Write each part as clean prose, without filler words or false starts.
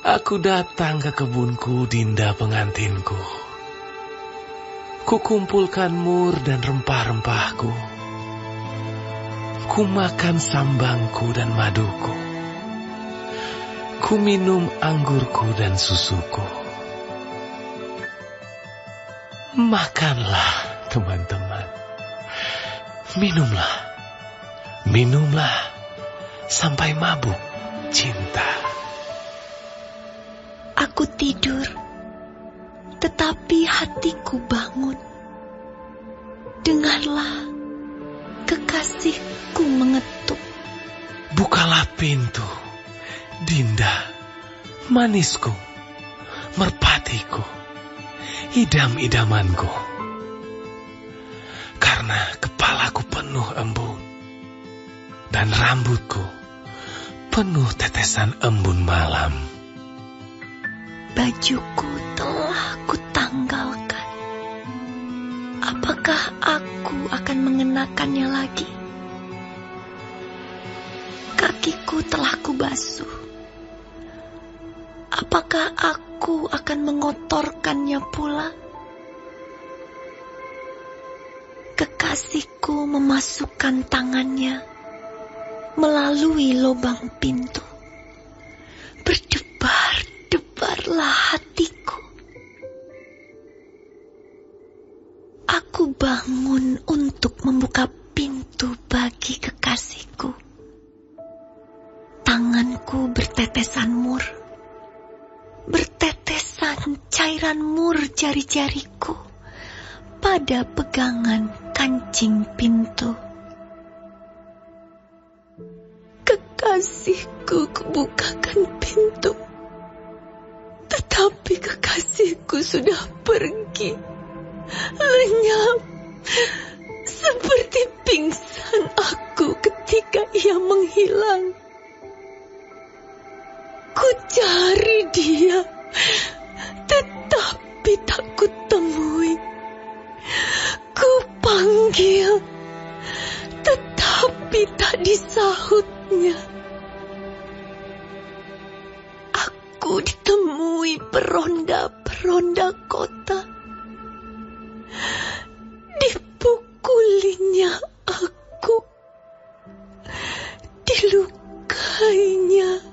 Aku datang ke kebunku, Dinda pengantinku. Kukumpulkan mur dan rempah-rempahku. Ku makan sambangku dan maduku. Ku minum anggurku dan susuku. Makanlah, teman-teman. Minumlah. Minumlah sampai mabuk cinta. Aku tidur, tetapi hatiku bangun. Dengarlah, kekasihku mengetuk. Bukalah pintu, Dinda, manisku, merpatiku, idam-idamanku. Karena kepalaku penuh embun, dan rambutku penuh tetesan embun malam. Bajuku telah kutanggalkan. Apakah aku akan mengenakannya lagi? Kakiku telah kubasuh. Apakah aku akan mengotorkannya pula? Kekasihku memasukkan tangannya melalui lubang pintu. Berdebar-debarlah hatiku. Aku bangun untuk membuka pintu bagi kekasihku. Tanganku bertetesan mur. Bertetesan cairan mur jari-jariku pada pegangan kancing pintu. Kekasihku, kubukakan pintu, tetapi kekasihku sudah pergi, lenyap. Seperti pingsan aku ketika ia menghilang. Ku cari dia, tetapi tak kutemui. Ku panggil, tetapi tak disahutnya. Aku ditemui peronda-peronda kota. Dipukulinya aku, dilukainya.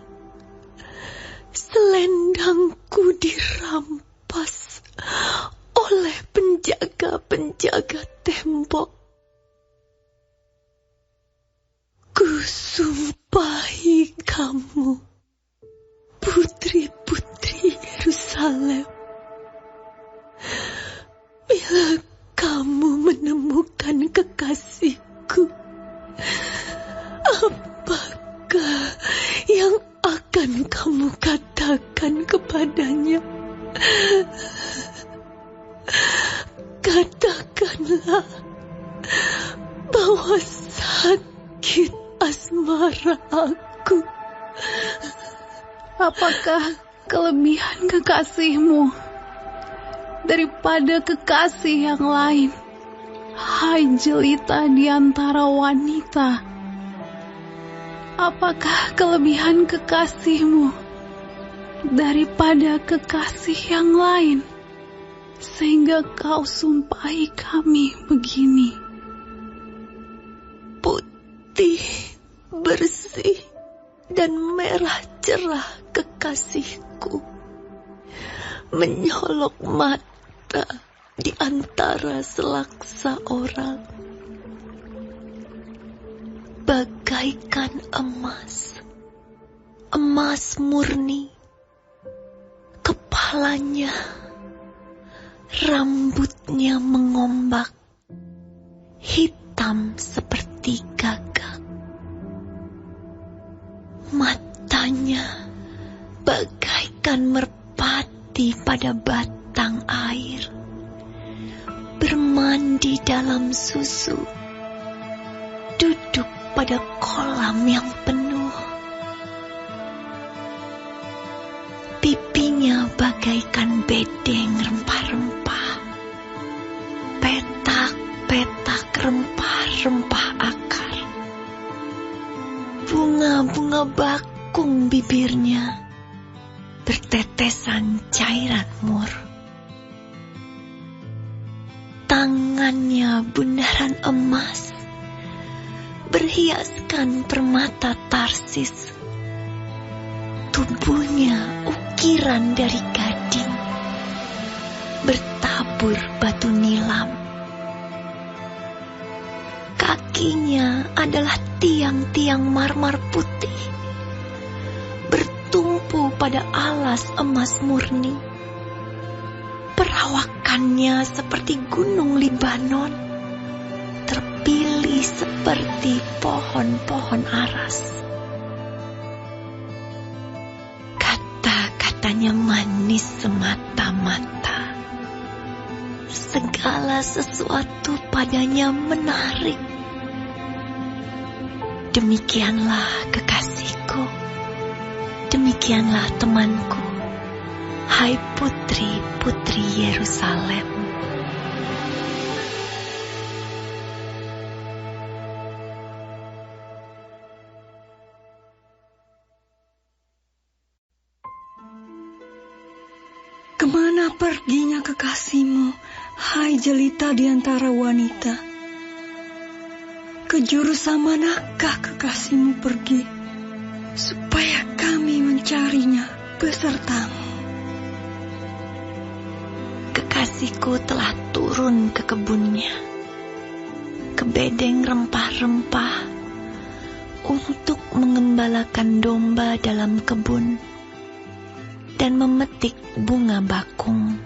Selendangku dirampas oleh penjaga-penjaga tembok. Kusumpahi kamu, putri-putri Yerusalem, bila kamu menemukan kekasihku, apakah yang akan kamu katakan kepadanya? Katakanlah bahwa sakit asmara aku. Apakah kelebihan kekasihmu daripada kekasih yang lain, hai jelita di antara wanita? Apakah kelebihan kekasihmu daripada kekasih yang lain, sehingga kau sumpahi kami begini? Putih, bersih, dan merah cerah kekasihku, menyolok mata di antara selaksa orang. Bagaikan emas, emas murni, kepalanya, rambutnya mengombak, hitam seperti gagak. Matanya bagaikan merpati pada batang air, bermandi dalam susu, duduk pada kolam yang penuh. Pipinya bagaikan bedeng rempah-rempah, petak-petak rempah-rempah akar. Bunga-bunga bakung bibirnya, bertetesan cairan mur. Tangannya bundaran emas, berhiaskan permata Tarsis. Tubuhnya ukiran dari gading, bertabur batu nilam. Kakinya adalah tiang-tiang marmer putih, bertumpu pada alas emas murni. Perawakannya seperti gunung Libanon, terpilih seperti pohon-pohon aras. Kata-katanya manis semata-mata. Segala sesuatu padanya menarik. Demikianlah kekasihku, demikianlah temanku, hai putri-putri Yerusalem. Kemana perginya kekasihmu, hai jelita di antara wanita? Ke jurusan manakah kekasihmu pergi, supaya kami mencarinya besertamu? Kekasihku telah turun ke kebunnya, ke bedeng rempah-rempah, untuk mengembalakan domba dalam kebun dan memetik bunga bakung.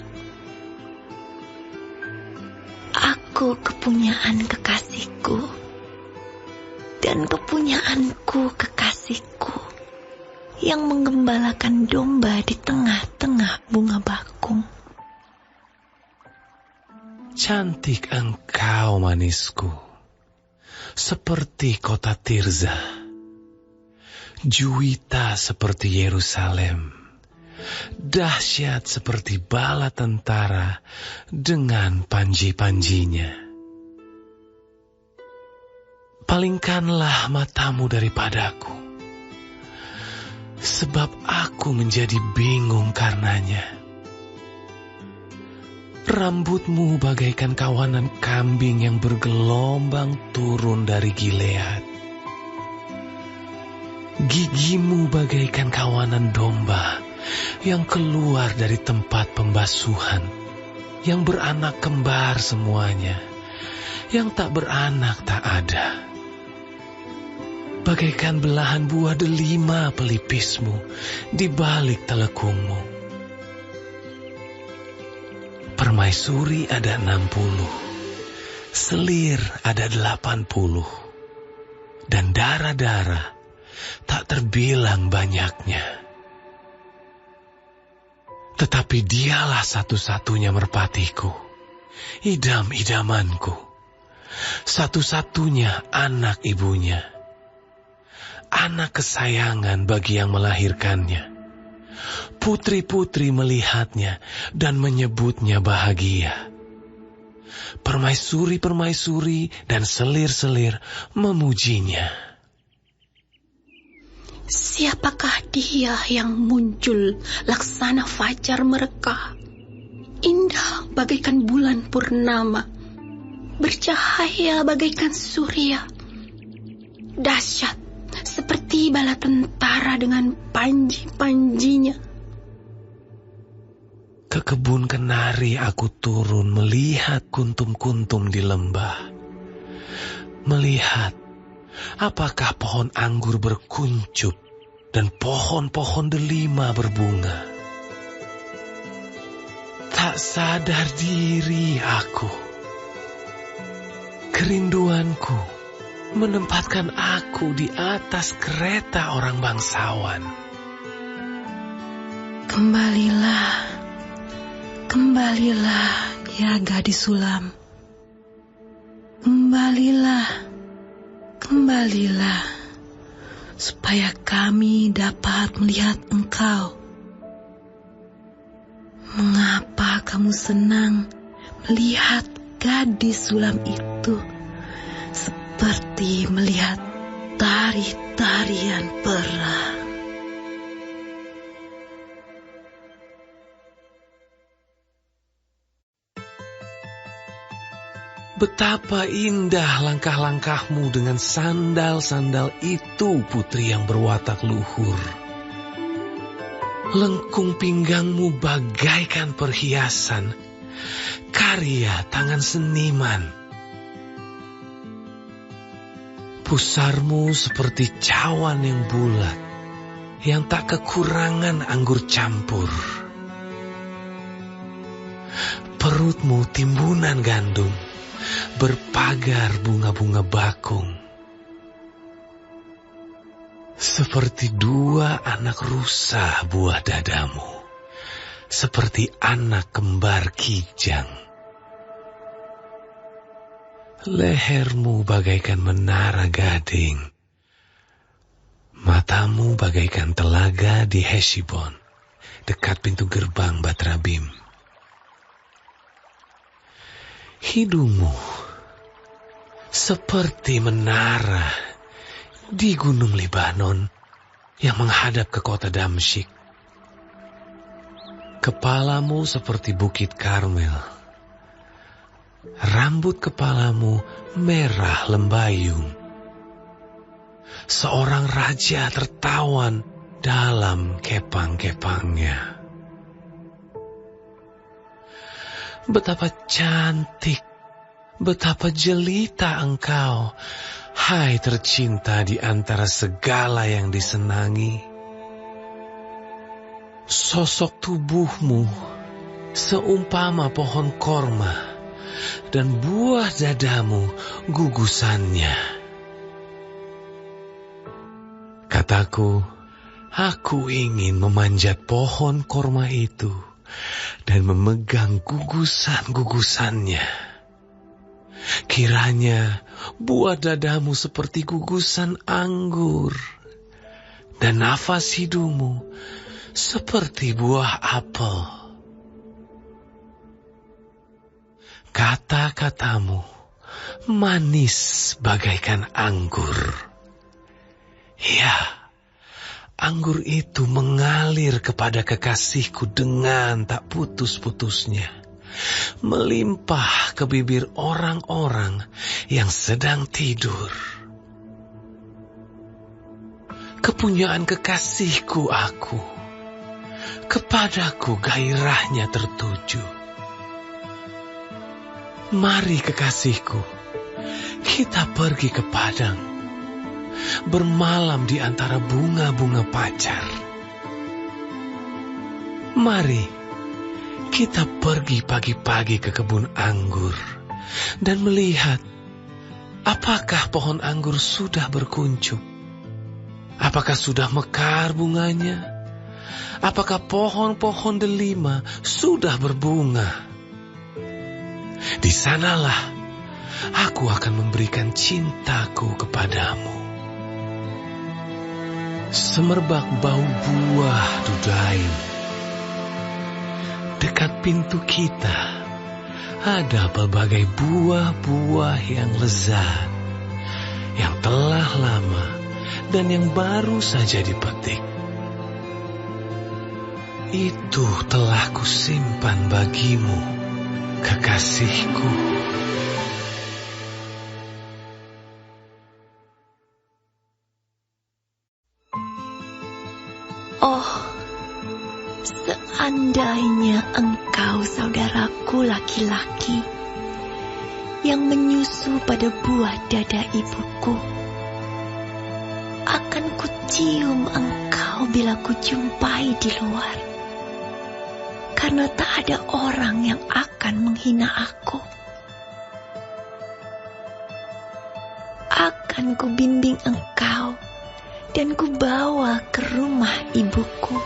Aku kepunyaan kekasihku, dan kepunyaanku kekasihku, yang menggembalakan domba di tengah-tengah bunga bakung. Cantik engkau manisku, seperti kota Tirza. Juwita seperti Yerusalem, dahsyat seperti bala tentara dengan panji-panjinya. Palingkanlah matamu daripadaku, sebab aku menjadi bingung karenanya. Rambutmu bagaikan kawanan kambing yang bergelombang turun dari Gilead. Gigimu bagaikan kawanan domba yang keluar dari tempat pembasuhan, yang beranak kembar semuanya, yang tak beranak tak ada. Bagaikan belahan buah delima pelipismu di balik telekungmu. Permaisuri ada 60, selir ada 80, dan darah-darah tak terbilang banyaknya. Tetapi dialah satu-satunya merpatiku, idam-idamanku, satu-satunya anak ibunya, anak kesayangan bagi yang melahirkannya. Putri-putri melihatnya dan menyebutnya bahagia. Permaisuri-permaisuri dan selir-selir memujinya. Siapakah dia yang muncul laksana fajar mereka, indah bagaikan bulan purnama, bercahaya bagaikan surya, dahsyat seperti bala tentara dengan panji-panjinya. Ke kebun kenari aku turun melihat kuntum-kuntum di lembah. Melihat apakah pohon anggur berkuncup dan pohon-pohon delima berbunga. Tak sadar diri aku. Kerinduanku menempatkan aku di atas kereta orang bangsawan. Kembalilah, ya gadis sulam. Kembalilah, supaya kami dapat melihat engkau. Mengapa kamu senang melihat gadis sulam itu, seperti melihat tari-tarian perang? Betapa indah langkah-langkahmu dengan sandal-sandal itu, putri yang berwatak luhur. Lengkung pinggangmu bagaikan perhiasan, karya tangan seniman. Pusarmu seperti cawan yang bulat, yang tak kekurangan anggur campur. Perutmu timbunan gandum, berpagar bunga-bunga bakung. Seperti dua anak rusa buah dadamu, seperti anak kembar kijang. Lehermu bagaikan menara gading, matamu bagaikan telaga di Heshibon, dekat pintu gerbang Batrabim. Hidungmu seperti menara di gunung Libanon yang menghadap ke kota Damsyik. Kepalamu seperti bukit Karmel. Rambut kepalamu merah lembayung. Seorang raja tertawan dalam kepang-kepangnya. Betapa cantik, betapa jelita engkau, hai tercinta di antara segala yang disenangi. Sosok tubuhmu seumpama pohon korma, dan buah dadamu gugusannya. Kataku, aku ingin memanjat pohon korma itu dan memegang gugusan-gugusannya. Kiranya buah dadamu seperti gugusan anggur, dan nafas hidungmu seperti buah apel. Kata-katamu manis bagaikan anggur. Ya, anggur itu mengalir kepada kekasihku dengan tak putus-putusnya, melimpah ke bibir orang-orang yang sedang tidur. Kepunyaan kekasihku aku, kepadaku gairahnya tertuju. Mari kekasihku, kita pergi ke padang, bermalam di antara bunga-bunga pacar. Mari kita pergi pagi-pagi ke kebun anggur dan melihat apakah pohon anggur sudah berkuncup. Apakah sudah mekar bunganya? Apakah pohon-pohon delima sudah berbunga? Di sanalah aku akan memberikan cintaku kepadamu. Semerbak bau buah dudaim. Dekat pintu kita ada berbagai buah-buah yang lezat, yang telah lama dan yang baru saja dipetik. Itu telah kusimpan bagimu, kekasihku. Oh, seandainya engkau saudaraku laki-laki yang menyusu pada buah dada ibuku, akan kucium engkau bila kujumpai di luar, karena tak ada orang yang akan menghina aku. Akan kubimbing engkau dan kubawa ke rumah ibuku,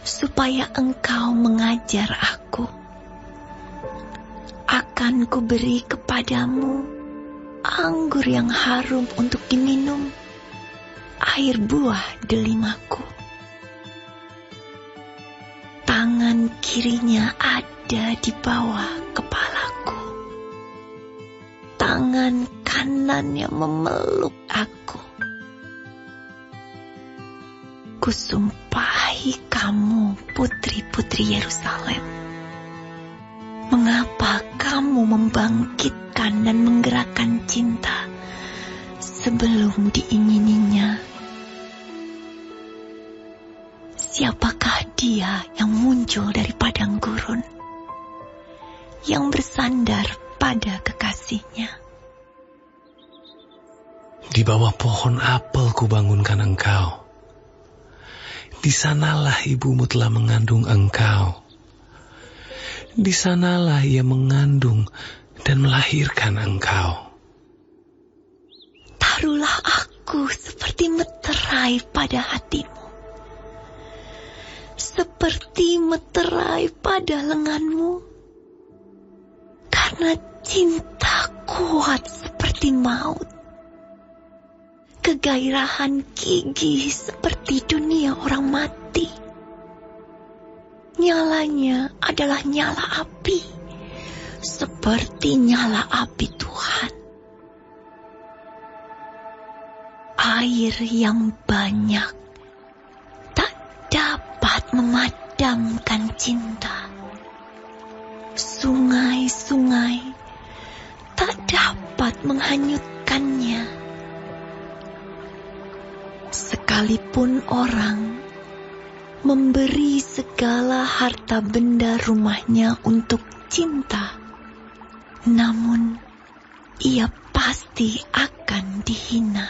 supaya engkau mengajar aku. Akan kuberi kepadamu anggur yang harum untuk diminum, air buah delimaku. Tangan kirinya ada di bawah kepalaku, tangan kanannya memeluk aku. Kusumpahi kamu, putri-putri Yerusalem, mengapa kamu membangkitkan dan menggerakkan cinta sebelum diingininya. Siapakah dia yang muncul dari padang gurun, yang bersandar pada kekasihnya? Di bawah pohon apel kubangunkan engkau. Di sanalah ibumu telah mengandung engkau. Di sanalah ia mengandung dan melahirkan engkau. Taruhlah aku seperti meterai pada hatimu, seperti meterai pada lenganmu, karena cinta kuat seperti maut, kegairahan gigih seperti dunia orang mati. Nyalanya adalah nyala api, seperti nyala api Tuhan. Air yang banyak tak dapat memadamkan cinta. Sungai-sungai tak dapat menghanyutkannya. Sekalipun orang memberi segala harta benda rumahnya untuk cinta, namun ia pasti akan dihina.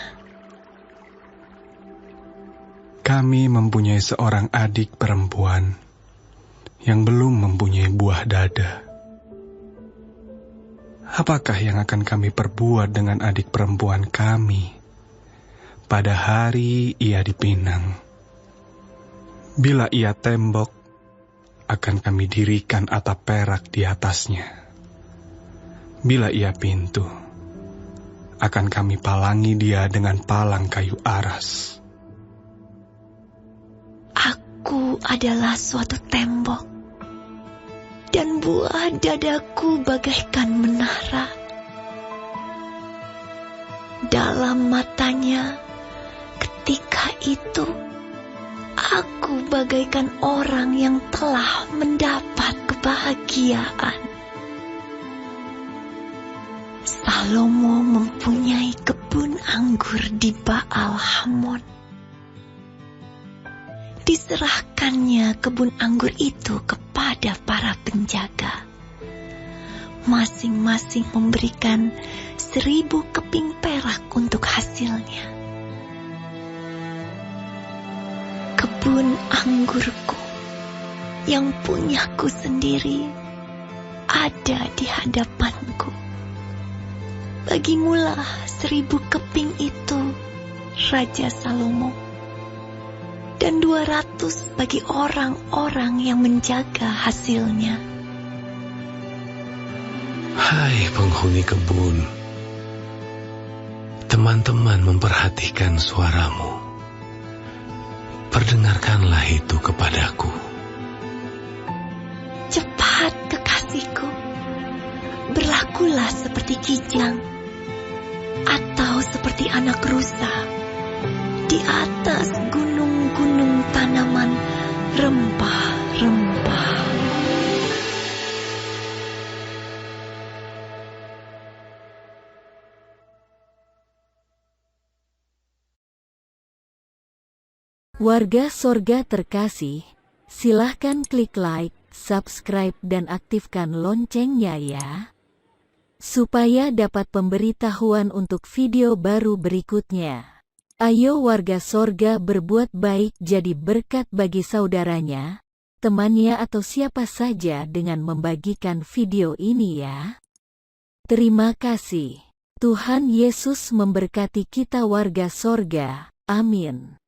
Kami mempunyai seorang adik perempuan yang belum mempunyai buah dada. Apakah yang akan kami perbuat dengan adik perempuan kami pada hari ia dipinang? Bila ia tembok, akan kami dirikan atap perak di atasnya. Bila ia pintu, akan kami palangi dia dengan palang kayu aras. Aku adalah suatu tembok, dan buah dadaku bagaikan menara. Dalam matanya, ketika itu, aku bagaikan orang yang telah mendapat kebahagiaan. Salomo mempunyai kebun anggur di Baal Hamon. Diserahkannya kebun anggur itu kepada para penjaga. Masing-masing memberikan 1000 keping perak untuk hasilnya. Kebun anggurku yang punyaku sendiri ada di hadapanku. Bagimulah 1000 keping itu, Raja Salomo, dan 200 bagi orang-orang yang menjaga hasilnya. Hai penghuni kebun, teman-teman memperhatikan suaramu. Perdengarkanlah itu kepadaku. Cepat kekasihku, berlakulah seperti kijang atau seperti anak rusa di atas gunung-gunung tanaman rempah-rempah. Warga Sorga terkasih, silahkan klik like, subscribe dan aktifkan loncengnya ya, supaya dapat pemberitahuan untuk video baru berikutnya. Ayo warga Sorga berbuat baik jadi berkat bagi saudaranya, temannya atau siapa saja dengan membagikan video ini ya. Terima kasih. Tuhan Yesus memberkati kita warga Sorga. Amin.